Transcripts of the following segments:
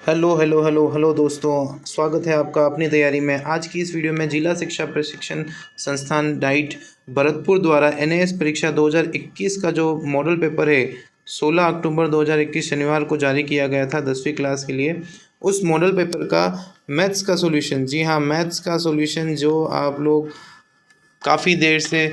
Hello hello hello hello दोस्तों, स्वागत है आपका अपनी तैयारी में। आज की इस वीडियो में जिला शिक्षा प्रशिक्षण संस्थान डाइट भरतपुर द्वारा एनएएस परीक्षा 2021 का जो मॉडल पेपर है 16 अक्टूबर 2021 शनिवार को जारी किया गया था 10वीं क्लास के लिए। उस मॉडल पेपर का मैथ्स का सॉल्यूशन, जी हाँ, मैथ्स का सॉल्यूशन जो आप लोग काफ़ी देर से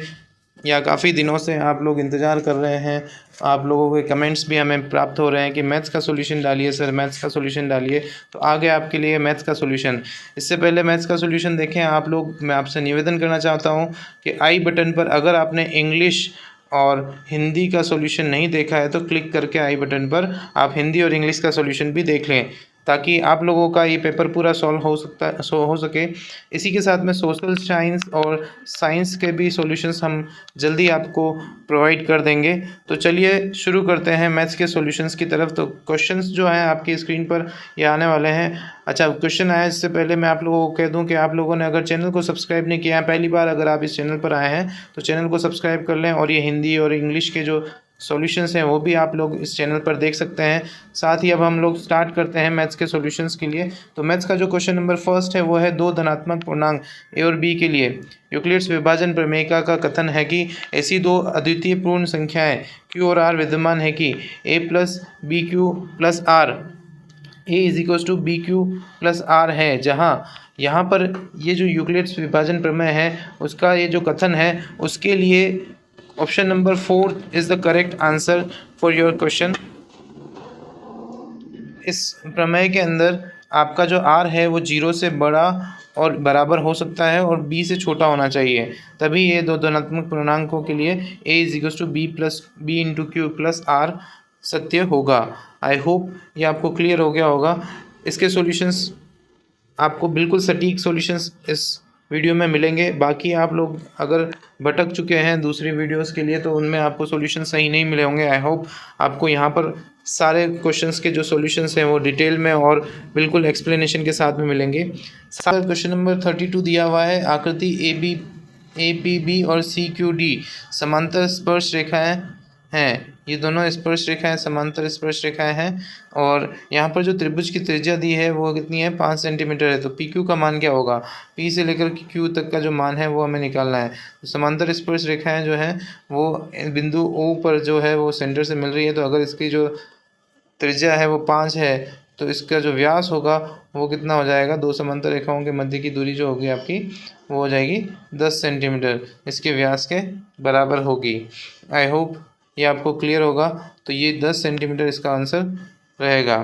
या काफ़ी दिनों से आप लोग इंतज़ार कर रहे हैं। आप लोगों के कमेंट्स भी हमें प्राप्त हो रहे हैं कि मैथ्स का सॉल्यूशन डालिए सर, मैथ्स का सॉल्यूशन डालिए। तो आ गया आपके लिए मैथ्स का सॉल्यूशन। इससे पहले मैथ्स का सॉल्यूशन देखें आप लोग, मैं आपसे निवेदन करना चाहता हूं कि आई बटन पर अगर आपने इंग्लिश और हिंदी का सॉल्यूशन नहीं देखा है तो क्लिक करके आई बटन पर आप हिंदी और इंग्लिश का सॉल्यूशन भी देख लें, ताकि आप लोगों का ये पेपर पूरा सॉल्व हो सके। इसी के साथ में सोशल साइंस और साइंस के भी सॉल्यूशंस हम जल्दी आपको प्रोवाइड कर देंगे। तो चलिए शुरू करते हैं मैथ्स के सॉल्यूशंस की तरफ। तो क्वेश्चंस जो हैं आपकी स्क्रीन पर ये आने वाले हैं। अच्छा, क्वेश्चन आया इससे पहले मैं आप लोगों को कह दूं कि आप लोगों ने अगर चैनल को सब्सक्राइब नहीं किया है, पहली बार अगर आप इस चैनल पर आए हैं तो चैनल को सब्सक्राइब कर लें, और ये हिंदी और इंग्लिश के जो सॉल्यूशंस हैं वो भी आप लोग इस चैनल पर देख सकते हैं। साथ ही अब हम लोग स्टार्ट करते हैं मैथ्स के सॉल्यूशंस के लिए। तो मैथ्स का जो क्वेश्चन नंबर फर्स्ट है वो है दो धनात्मक पूर्णांक ए और बी के लिए यूक्लिड्स विभाजन प्रमेय का कथन है कि ऐसी दो अद्वितीय पूर्ण संख्याएं क्यू और आर विद्यमान है कि A plus B Q plus R A is equals to B Q plus R है, जहाँ यहाँ पर ये जो यूक्लिड्स विभाजन प्रमेय है उसका ये जो कथन है उसके लिए option number 4 is the correct answer for your question. इस प्रमेय के अंदर आपका जो आर है वो 0 से बड़ा और बराबर हो सकता है और बी से छोटा होना चाहिए, तभी ये दो धनात्मक पूर्णांकों के लिए A is equals to B into Q plus R सत्य होगा। आई होप ये आपको क्लियर हो गया होगा। इसके सॉल्यूशंस आपको बिल्कुल सटीक सॉल्यूशंस इस वीडियो में मिलेंगे। बाकी आप लोग अगर भटक चुके हैं दूसरी वीडियोस के लिए तो उनमें आपको सॉल्यूशन सही नहीं मिले होंगे। आई होप आपको यहाँ पर सारे क्वेश्चंस के जो सॉल्यूशंस हैं वो डिटेल में और बिल्कुल एक्सप्लेनेशन के साथ में मिलेंगे। सारा क्वेश्चन नंबर 32 दिया हुआ है। आकृति ए पी बी और सी क्यू डी समांतर स्पर्श रेखाएं हैं। ये दोनों स्पर्श रेखाएं समांतर स्पर्श रेखाएं हैं, और यहाँ पर जो त्रिभुज की त्रिज्या दी है वो कितनी है, 5 सेंटीमीटर है। तो पी क्यू का मान क्या होगा, पी से लेकर क्यू तक का जो मान है वो हमें निकालना है। तो समांतर स्पर्श रेखाएं जो हैं वो बिंदु ओ पर जो है वो सेंटर से मिल रही है। तो अगर इसकी जो त्रिज्या है वो 5 है तो इसका जो व्यास होगा वो कितना हो जाएगा, दो समांतर रेखाओं के मध्य की दूरी जो होगी आपकी वो हो जाएगी 10 सेंटीमीटर, इसके व्यास के बराबर होगी। आई होप ये आपको क्लियर होगा। तो ये 10 सेंटीमीटर इसका आंसर रहेगा।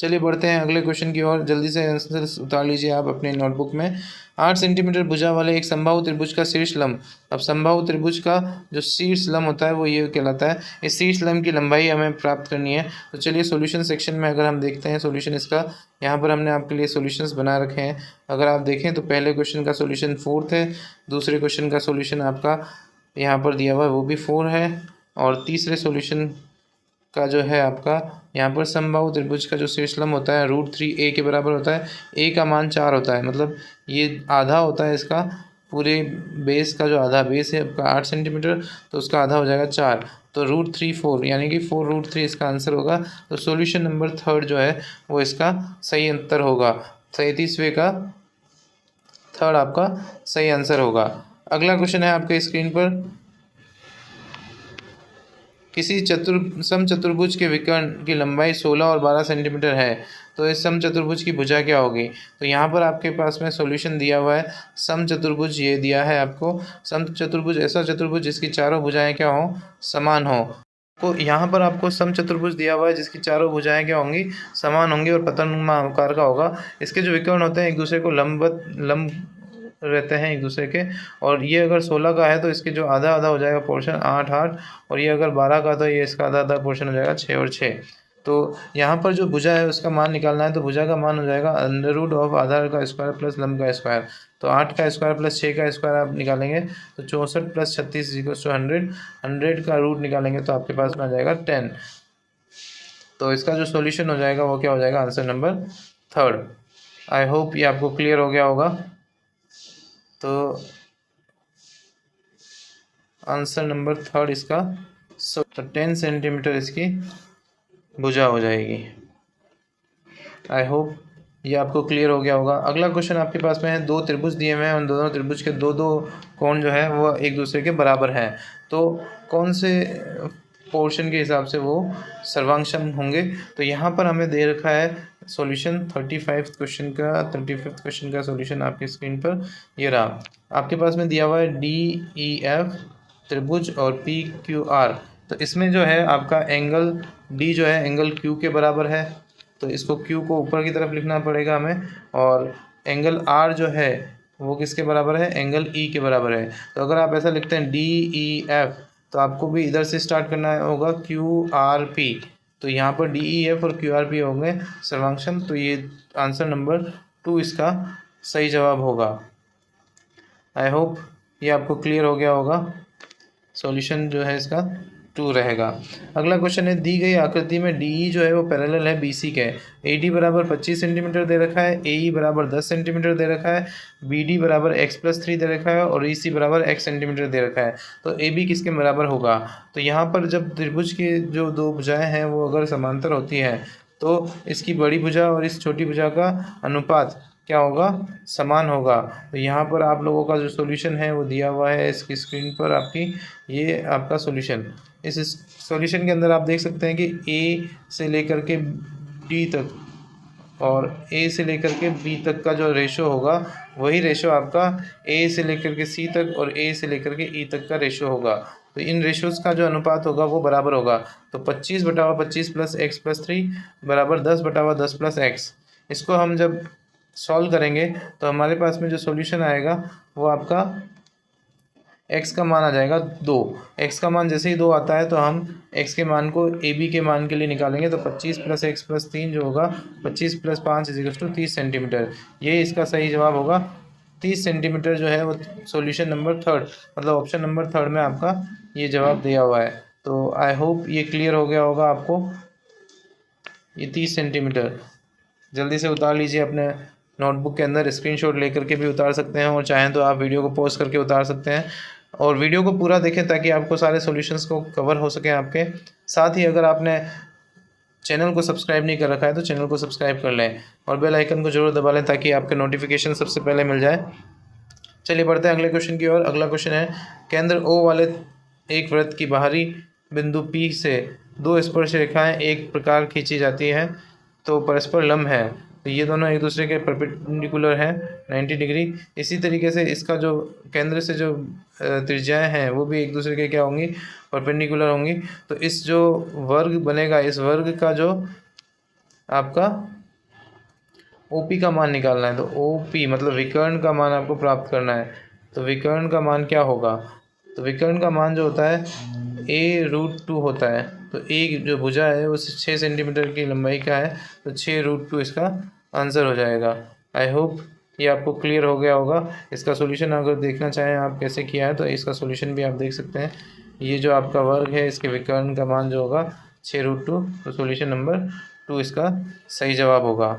चलिए बढ़ते हैं अगले क्वेश्चन की ओर। जल्दी से आंसर उतार लीजिए आप अपने नोटबुक में। 8 सेंटीमीटर भुजा वाले एक समबाहु त्रिभुज का शीर्ष लंब। अब समबाहु त्रिभुज का जो शीर्ष लंब होता है वो ये कहलाता है। इस शीर्ष लंब की लंबाई हमें प्राप्त करनी है। तो चलिए सॉल्यूशन सेक्शन में अगर हम देखते हैं सॉल्यूशन इसका, यहाँ पर हमने आपके लिए सॉल्यूशंस बना रखे हैं। अगर आप देखें तो पहले क्वेश्चन का सॉल्यूशन 4 है, दूसरे क्वेश्चन का सॉल्यूशन आपका यहाँ पर दिया हुआ है वो भी 4 है, और तीसरे सॉल्यूशन का जो है आपका यहाँ पर समबाहु त्रिभुज का जो शीर्ष लंब होता है √3a के बराबर होता है। a का मान 4 होता है, मतलब ये आधा होता है इसका, पूरे बेस का जो आधा बेस है आपका 8 सेंटीमीटर, तो उसका आधा हो जाएगा 4। तो √3 4 यानी कि 4√3 इसका आंसर होगा। तो सॉल्यूशन नंबर 3 जो है वो इसका सही उत्तर होगा। 37वें का 3 आपका सही आंसर होगा। अगला क्वेश्चन है आपके स्क्रीन पर। किसी समचतुर्भुज के विकर्ण की लंबाई 16 और 12 सेंटीमीटर है, तो इस समचतुर्भुज की भुजा क्या होगी। तो यहाँ पर आपके पास में सॉल्यूशन दिया हुआ है। समचतुर्भुज ये दिया है आपको, समचतुर्भुज ऐसा चतुर्भुज जिसकी चारों भुजाएं क्या हो, समान हो। तो यहाँ पर आपको समचतुर्भुज दिया हुआ है जिसकी चारों भुजाएं क्या होंगी, समान होंगी और पतननुमा आकार का होगा। इसके जो विकर्ण होते हैं एक दूसरे को लंब रहते हैं एक दूसरे के, और ये अगर 16 का है तो इसके जो आधा आधा हो जाएगा पोर्शन 8 8, और ये अगर 12 का तो ये इसका आधा आधा पोर्शन हो जाएगा 6 और 6। तो यहाँ पर जो भुजा है उसका मान निकालना है, तो भुजा का मान हो जाएगा √ऑफ आधार का स्क्वायर प्लस लंब का स्क्वायर। तो 8 का स्क्वायर प्लस 6 का स्क्वायर आप निकालेंगे तो 64 प्लस 36 = 100। 100 का रूट निकालेंगे तो आपके पास में आ जाएगा 10। तो इसका जो सॉल्यूशन हो जाएगा वो क्या हो जाएगा, आंसर नंबर 3। आई होप ये आपको क्लियर हो गया होगा। तो आंसर नंबर 3 इसका 10 सेंटीमीटर इसकी भुजा हो जाएगी। आई होप ये आपको क्लियर हो गया होगा। अगला क्वेश्चन आपके पास में है, दो त्रिभुज दिए हुए हैं, उन दोनों त्रिभुज के दो दो कोण जो है वो एक दूसरे के बराबर हैं, तो कौन से पोर्शन के हिसाब से वो सर्वांग होंगे। तो यहाँ पर हमें दे रखा है सॉल्यूशन 35 क्वेश्चन का, 35 क्वेश्चन का सॉल्यूशन आपकी स्क्रीन पर ये रहा। आपके पास में दिया हुआ है DEF त्रिभुज और PQR। तो इसमें जो है आपका एंगल D जो है एंगल Q के बराबर है, तो इसको Q को ऊपर की तरफ लिखना पड़ेगा हमें, और एंगल R जो है वो किसके बराबर है, एंगल E के बराबर है। तो अगर आप ऐसा लिखते हैं DEF, तो आपको भी इधर से स्टार्ट करना होगा QRP। तो यहाँ पर DEF और QRP होंगे सर्वांक्षम, तो ये आंसर नंबर 2 इसका सही जवाब होगा। आई होप ये आपको क्लियर हो गया होगा। सॉल्यूशन जो है इसका 2 रहेगा। अगला क्वेश्चन है, दी गई आकृति में DE जो है वो पैरेलल है BC के। AD बराबर 25 सेंटीमीटर दे रखा है, AE बराबर 10 सेंटीमीटर दे रखा है, BD बराबर x+3 दे रखा है और EC बराबर x सेंटीमीटर दे रखा है। तो AB किसके बराबर होगा। तो यहाँ पर जब त्रिभुज के जो दो भुजाएं हैं वो अगर समांतर होती हैं, तो इसकी बड़ी भुजा और इस छोटी भुजा का अनुपात क्या होगा, समान होगा। तो यहाँ पर आप लोगों का जो सॉल्यूशन है वो दिया हुआ है इसकी स्क्रीन पर आपकी, ये आपका सॉल्यूशन। इस सॉल्यूशन के अंदर आप देख सकते हैं कि A से लेकर के D तक और A से लेकर के B तक का जो रेशो होगा वही रेशो आपका A से लेकर के C तक और A से लेकर के E तक का रेशो होगा। तो इन रेशोज़ का जो अनुपात होगा वो बराबर होगा। तो 25/25 प्लस x+3 बराबर 10/10 प्लस x। इसको हम जब सॉल्व करेंगे तो हमारे पास में जो सॉल्यूशन आएगा वो आपका x का मान आ जाएगा 2। x का मान जैसे ही 2 आता है तो हम x के मान को AB के मान के लिए निकालेंगे। तो 25 + x + 3 जो होगा 25 + 5 = 30 सेंटीमीटर। ये इसका सही जवाब होगा। 30 सेंटीमीटर जो है वो सॉल्यूशन नंबर 3, मतलब ऑप्शन नंबर 3 में आपका ये जवाब दिया हुआ है। तो आई होप ये क्लियर हो गया होगा आपको। ये 30 सेंटीमीटर जल्दी से उतार लीजिए अपने नोटबुक के अंदर, स्क्रीनशॉट लेकर के भी उतार सकते हैं और चाहें तो आप वीडियो को पॉज करके उतार सकते हैं। और वीडियो को पूरा देखें ताकि आपको सारे सॉल्यूशंस को कवर हो सके आपके। साथ ही अगर आपने चैनल को सब्सक्राइब नहीं कर रखा है तो चैनल को सब्सक्राइब कर लें और बेल आइकन को जरूर दबा लें ताकि आपके नोटिफिकेशन सबसे पहले मिल जाए। चलिए बढ़ते हैं अगले क्वेश्चन की ओर। अगला क्वेश्चन है, केंद्र O वाले एक वृत्त की बाहरी बिंदु P से दो स्पर्श रेखाएं एक प्रकार खींची जाती हैं तो परस्पर लंब है। तो ये दोनों एक दूसरे के परपेंडिकुलर हैं 90 डिग्री। इसी तरीके से इसका जो केंद्र से जो त्रिज्याएं हैं वो भी एक दूसरे के क्या होंगी, परपेंडिकुलर होंगी। तो इस जो वर्ग बनेगा, इस वर्ग का जो आपका OP का मान निकालना है। तो OP मतलब विकर्ण का मान आपको प्राप्त करना है। तो विकर्ण का मान क्या होगा, तो विकर्ण का मान जो होता है A√2 होता है। तो एक जो भुजा है वो 6 सेंटीमीटर की लंबाई का है, तो 6√2 इसका आंसर हो जाएगा। आई होप ये आपको क्लियर हो गया होगा। इसका सॉल्यूशन अगर देखना चाहें आप कैसे किया है तो इसका सॉल्यूशन भी आप देख सकते हैं। ये जो आपका वर्ग है इसके विकर्ण का मान जो होगा 6√2, तो सॉल्यूशन नंबर 2 इसका सही जवाब होगा।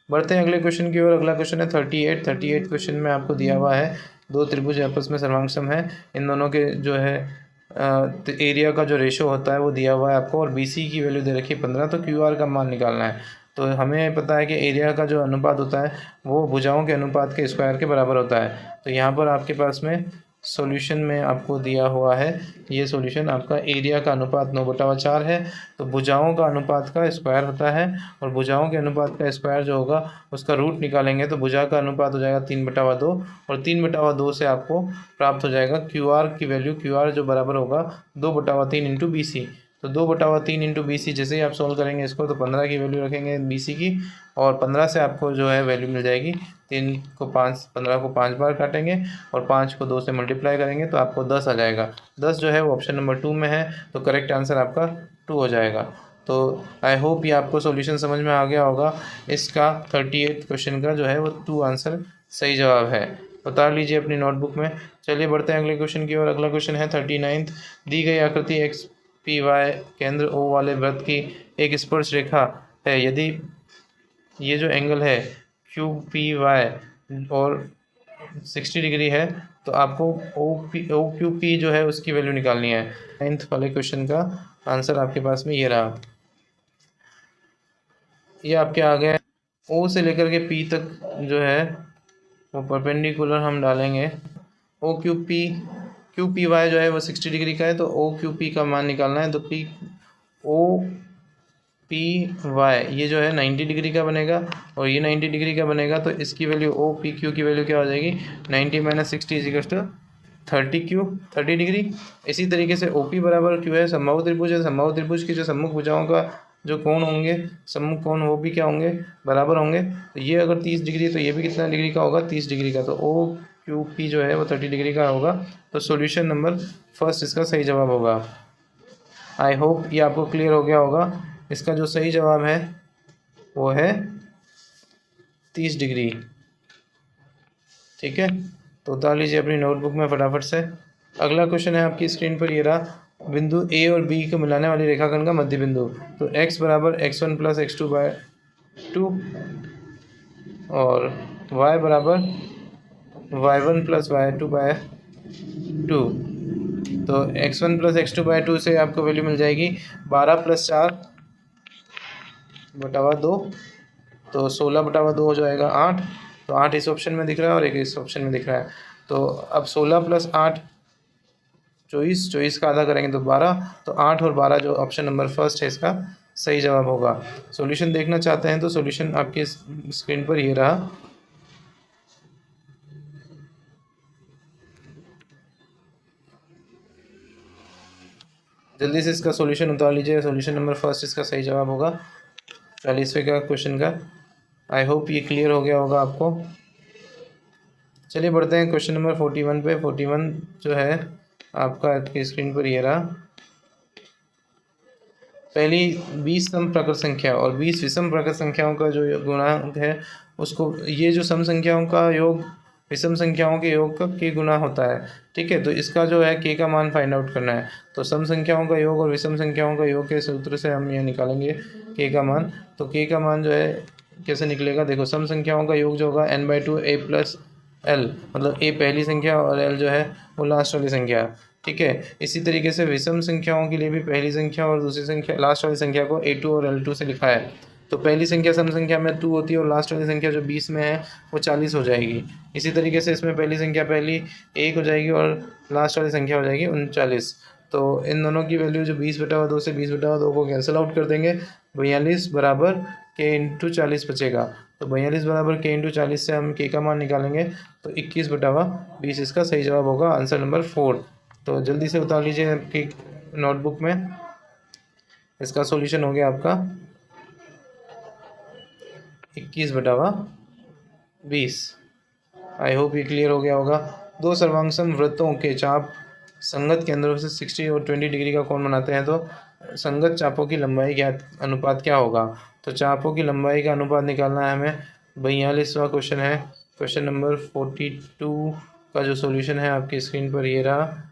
बढ़ते हैं अगले क्वेश्चन की ओर। अगला क्वेश्चन है 38 क्वेश्चन में आपको दिया हुआ है, दो त्रिभुज आपस में सर्वांगसम है, इन दोनों के जो है एरिया का जो रेशो होता है वो दिया हुआ है आपको, और BC की वैल्यू दे रखी है 15। तो QR का मान निकालना है। तो हमें पता है कि एरिया का जो अनुपात होता है वो भुजाओं के अनुपात के स्क्वायर के बराबर होता है। तो यहाँ पर आपके पास में सॉल्यूशन में आपको दिया हुआ है, ये सॉल्यूशन आपका एरिया का अनुपात 9/4 है। तो भुजाओं का अनुपात का स्क्वायर होता है, और भुजाओं के अनुपात का स्क्वायर जो होगा उसका रूट निकालेंगे तो भुजा का अनुपात हो जाएगा 3/2, और 3/2 से आपको प्राप्त हो जाएगा QR की वैल्यू। QR जो बराबर होगा 2/3 इंटू BC। तो 2/3 इंटू BC जैसे ही आप सॉल्व करेंगे इसको तो 15 की वैल्यू रखेंगे BC की, और 15 से आपको जो है वैल्यू मिल जाएगी 15 को 5 बार काटेंगे और 5 को 2 से मल्टीप्लाई करेंगे तो आपको 10 आ जाएगा। 10 जो है वो ऑप्शन नंबर 2 में है, तो करेक्ट आंसर आपका 2 हो जाएगा। तो आई होप ये आपको सॉल्यूशन समझ में आ गया होगा। इसका 38 क्वेश्चन का जो है वो 2 आंसर सही जवाब है। उतार लीजिए अपनी नोटबुक में। चलिए बढ़ते हैं अगले क्वेश्चन की ओर। अगला क्वेश्चन है 39। दी गई आकृति XPY केंद्र O वाले वृत्त की एक स्पर्श रेखा है। यदि ये जो एंगल है QPY और 60 डिग्री है तो आपको OQP जो है उसकी वैल्यू निकालनी है। 9th वाले क्वेश्चन का आंसर आपके पास में ये रहा। ये आपके आ गए। ओ से लेकर के पी तक जो है वो परपेंडिकुलर हम डालेंगे। ओ क्यू पी वाई जो है वो 60 डिग्री का है, तो ओ क्यू पी का मान निकालना है। तो पी ओ पी वाई ये जो है 90 डिग्री का बनेगा और ये 90 डिग्री का बनेगा। तो इसकी वैल्यू ओ पी क्यू की वैल्यू क्या हो जाएगी, 90 माइनस 60 इजिकल्स टू 30 डिग्री। इसी तरीके से ओ पी बराबर क्यू है, समबाहु त्रिभुज है। समबाहु त्रिभुज की जो सम्मुख भुजाओं का जो कोण होंगे, सम्मुख कोण, वो भी क्या होंगे, बराबर होंगे। तो ये अगर 30 डिग्री है तो ये भी कितना डिग्री का होगा, 30 डिग्री का। तो ओ क्यू पी जो है वो 30 डिग्री का होगा। तो सॉल्यूशन नंबर फर्स्ट इसका सही जवाब होगा। आई होप ये आपको क्लियर हो गया होगा। इसका जो सही जवाब है वो है 30 डिग्री। ठीक है, तो उतार लीजिए अपनी नोटबुक में फटाफट से। अगला क्वेश्चन है आपकी स्क्रीन पर, ये रहा। बिंदु ए और बी को मिलाने वाली रेखाखंड का मध्य बिंदु। तो x बराबर x1 प्लस x2 बाय 2 और y बराबर y1 प्लस y2 बाय 2। तो x1 प्लस x2 बाय 2 से आपको वैल्यू मिल जाएगी 12 प्लस 4 बटावा 2, तो 16 बटावा 2 हो जाएगा 8। तो 8 इस ऑप्शन में दिख रहा है और एक इस ऑप्शन में दिख रहा है। तो अब 16 प्लस 8 24 का आधा करेंगे तो 12। तो 8 और 12 जो ऑप्शन नंबर फर्स्ट है इसका सही जवाब होगा। सॉल्यूशन देखना चाहते हैं तो सॉल्यूशन आपके स्क्रीन पर ये रहा। जल्दी से इसका सॉल्यूशन उतार लीजिए। सॉल्यूशन नंबर फर्स्ट इसका सही जवाब होगा 40वें का क्वेश्चन का। आई होप ये क्लियर हो गया होगा आपको। चलिए बढ़ते हैं क्वेश्चन नंबर 41 पे। 41 जो है आपका आपकी स्क्रीन पर ये रहा। पहली 20 सम प्रकृत संख्या और 20 विषम प्रकृत संख्याओं का जो गुणांक है उसको, ये जो सम संख्याओं का योग विषम संख्याओं के योग का के गुना होता है। ठीक है, तो इसका जो है के का मान फाइंड आउट करना है। तो सम संख्याओं का योग और विषम संख्याओं का योग के सूत्र से हम ये निकालेंगे के का मान। तो के का मान जो है कैसे निकलेगा, देखो सम संख्याओं का योग जो होगा n/2 a प्लस एल, मतलब a पहली संख्या और l जो है वो लास्ट वाली संख्या। ठीक है, इसी तरीके से विषम संख्याओं के लिए भी पहली संख्या और दूसरी संख्या लास्ट वाली संख्या को a2 और l2 से लिखा है। तो पहली संख्या सम संख्या में 2 होती है और लास्ट वाली संख्या जो 20 में है वो 40 हो जाएगी। इसी तरीके से इसमें पहली संख्या पहली 1 हो जाएगी और लास्ट वाली संख्या हो जाएगी 39। तो इन दोनों की वैल्यू जो 20/2 से 20/2 को कैंसिल आउट कर देंगे। 42 बराबर के इंटू 40 बचेगा। तो 42 बराबर के इंटू 40 से हम के का मान निकालेंगे। तो 21/20 इसका सही जवाब होगा, आंसर नंबर 4। तो जल्दी से उतार लीजिए आपकी नोटबुक में। इसका सॉल्यूशन हो गया आपका 21/20। आई होप ये क्लियर हो गया होगा। दो सर्वांगसम वृत्तों के चाप संगत केंद्रों से 60 और 20 डिग्री का कोण बनाते हैं, तो संगत चापों की लंबाई क्या अनुपात क्या होगा। तो चापों की लंबाई का अनुपात निकालना है हमें। 42वां क्वेश्चन है, क्वेश्चन नंबर 42 का जो सॉल्यूशन है आपकी स्क्रीन पर ये रहा।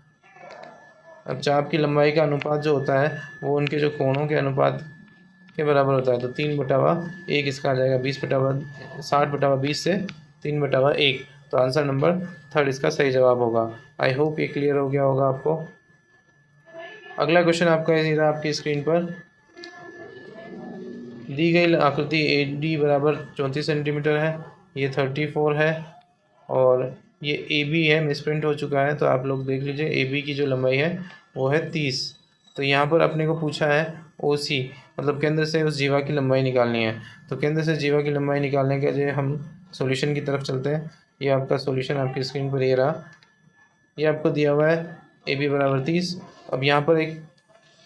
अब चाप की लंबाई का अनुपात जो होता है वो उनके जो कोणों के अनुपात के बराबर होता है। तो 3/1 इसका आ जाएगा 60/20 से 3/1। तो आंसर नंबर 3 इसका सही जवाब होगा। आई होप ये क्लियर हो गया होगा आपको। अगला क्वेश्चन आपका ये रहा आपकी स्क्रीन पर। दी गई आकृति ए डी बराबर 34 सेंटीमीटर है, ये 34 है और ये ए बी है, मिसप्रिंट हो चुका है तो आप लोग देख लीजिए। ए बी की जो लंबाई है वो है 30। तो यहाँ पर अपने को पूछा है ओ सी, मतलब केंद्र से उस जीवा की लंबाई निकालनी है। तो केंद्र से जीवा की लंबाई निकालने के लिए हम सॉल्यूशन की तरफ चलते हैं। ये आपका सॉल्यूशन आपकी स्क्रीन पर ये रहा। ये आपको दिया हुआ है ए बी बराबर 30। अब यहाँ पर एक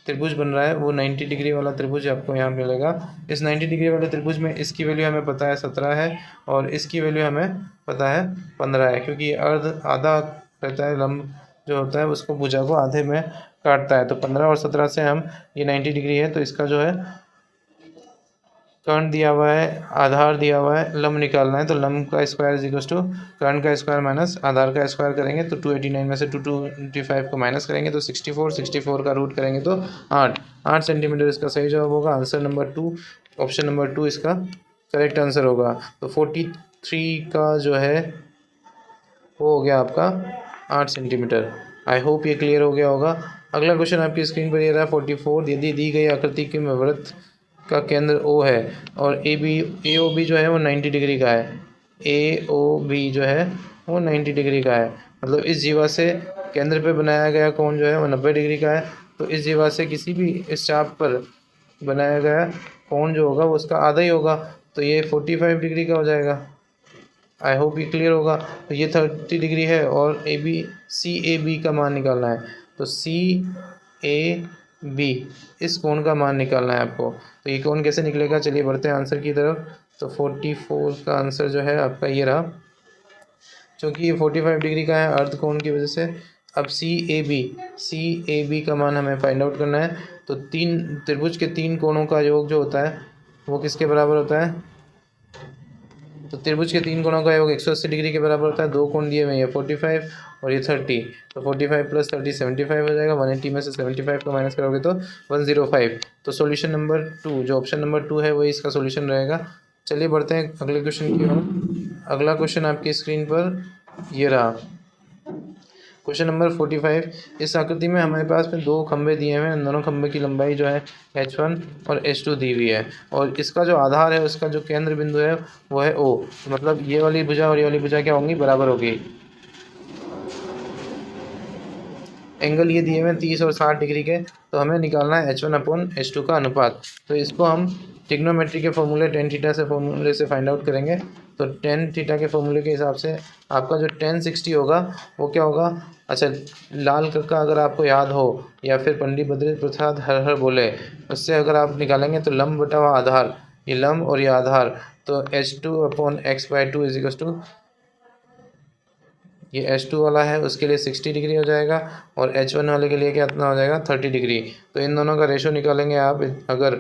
त्रिभुज बन रहा है, वो 90 डिग्री वाला त्रिभुज आपको यहाँ मिलेगा। इस 90 डिग्री वाले त्रिभुज में इसकी वैल्यू हमें पता है 17 है और इसकी वैल्यू हमें पता है 15 है, क्योंकि अर्ध आधा रहता है, लंब जो होता है उसको भुजा को आधे में काटता है। तो 15 और 17 से हम, ये 90 डिग्री है तो इसका जो है कर्ण दिया हुआ है, आधार दिया हुआ है, लंब निकालना है। तो लंब का स्क्वायर इज इक्वल टू कर्ण का स्क्वायर माइनस आधार का स्क्वायर करेंगे तो 289 में से 225 को माइनस करेंगे तो 64 का रूट करेंगे तो 8 सेंटीमीटर इसका सही जवाब होगा। आंसर नंबर 2, ऑप्शन नंबर 2 इसका करेक्ट आंसर होगा। तो 43 का जो है वो हो गया आपका 8 सेंटीमीटर। आई होप ये क्लियर हो गया होगा। अगला क्वेश्चन आपकी स्क्रीन पर ये रहा 44। यदि दी गई आकृति के में वृत्त का केंद्र O है और AOB जो है वो 90 डिग्री का है। AOB जो है वो 90 डिग्री का है, मतलब इस जीवा से केंद्र पे बनाया गया कोण जो है वो 90 डिग्री का है। तो इस जीवा से किसी भी इस चाप पर बनाया गया कोण जो होगा वो उसका आधा ही होगा, तो ये 45 डिग्री का हो जाएगा। आई होप ये क्लियर होगा। तो ये 30 डिग्री है और CAB का मान निकालना है। तो CAB इस कोण का मान निकालना है आपको। तो ये कोण कैसे निकलेगा, चलिए बढ़ते हैं आंसर की तरफ। तो 44 का आंसर जो है आपका ये रहा, क्योंकि ये 45 डिग्री का है अर्ध कोण की वजह से। अब CAB का मान हमें फाइंड आउट करना है। तो त्रिभुज के 3 कोणों का योग जो होता है वो किसके बराबर होता है? तो त्रिभुज के 3 कोणों का योग 180 डिग्री के बराबर होता है। 2 कोण दिए हुए हैं, 45 और ये 30। तो 45 + 30 75 हो जाएगा। 180 में से 75 को माइनस करोगे तो 105। तो सॉल्यूशन नंबर 2 जो ऑप्शन नंबर 2 है वही इसका सॉल्यूशन रहेगा। चलिए बढ़ते हैं अगले क्वेश्चन की ओर। अगला क्वेश्चन आपकी स्क्रीन पर ये रहा, क्वेश्चन नंबर 45। इस आकृति में हमारे पास में 2 खंभे दिए हुए हैं, दोनों खंभे की लंबाई जो है H1 और H2 दी हुई है और इसका जो आधार है उसका जो केंद्र बिंदु है वो है O। मतलब ये वाली भुजा और ये वाली भुजा क्या होंगी, बराबर होगी। एंगल ये दिए हुए हैं 30 और 60 डिग्री के, तो हमें निकालना है H1/H2 का अनुपात। तो इसको हम ट्रिग्नोमेट्री के फॉर्मूले tan थीटा से फॉर्मूले से फाइंड आउट करेंगे। तो tan थीटा के फॉर्मूले के हिसाब से आपका जो tan 60 होगा वो क्या होगा, अच्छा लाल का अगर आपको याद हो या फिर पंडित बद्री प्रसाद हर हर बोले उससे अगर आप निकालेंगे तो लंब बटा हुआ आधार, ये लंब और ये आधार, तो H2/x/2 = ये H2 वाला है उसके लिए 60 डिग्री हो जाएगा और H1 वाले के लिए कितना हो जाएगा 30 डिग्री। तो इन दोनों का रेशो निकालेंगे आप अगर,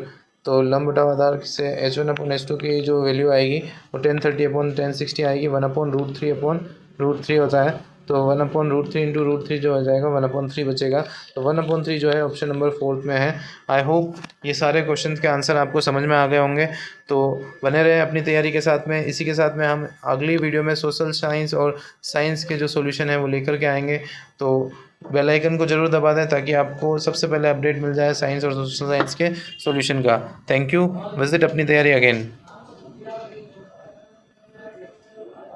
तो लंब बटा आधार से H1/H2 की जो वैल्यू आएगी वो 1030/1060 आएगी। 1/√3/√3 होता है, तो 1/√3 × √3 जो हो जाएगा 1/3 बचेगा। तो 1/3 जो है ऑप्शन नंबर 4 में है। आई होप ये सारे क्वेश्चन के आंसर आपको समझ में आ गए होंगे। तो बने रहे अपनी तैयारी के साथ में। इसी के साथ में हम अगली वीडियो में सोशल साइंस और साइंस के जो सॉल्यूशन है वो लेकर के आएंगे। तो बेल आइकन को जरूर दबा दें ताकि आपको सबसे पहले अपडेट मिल जाए साइंस और सोशल साइंस के सॉल्यूशन का। Thank you. विजिट अपनी तैयारी अगेन।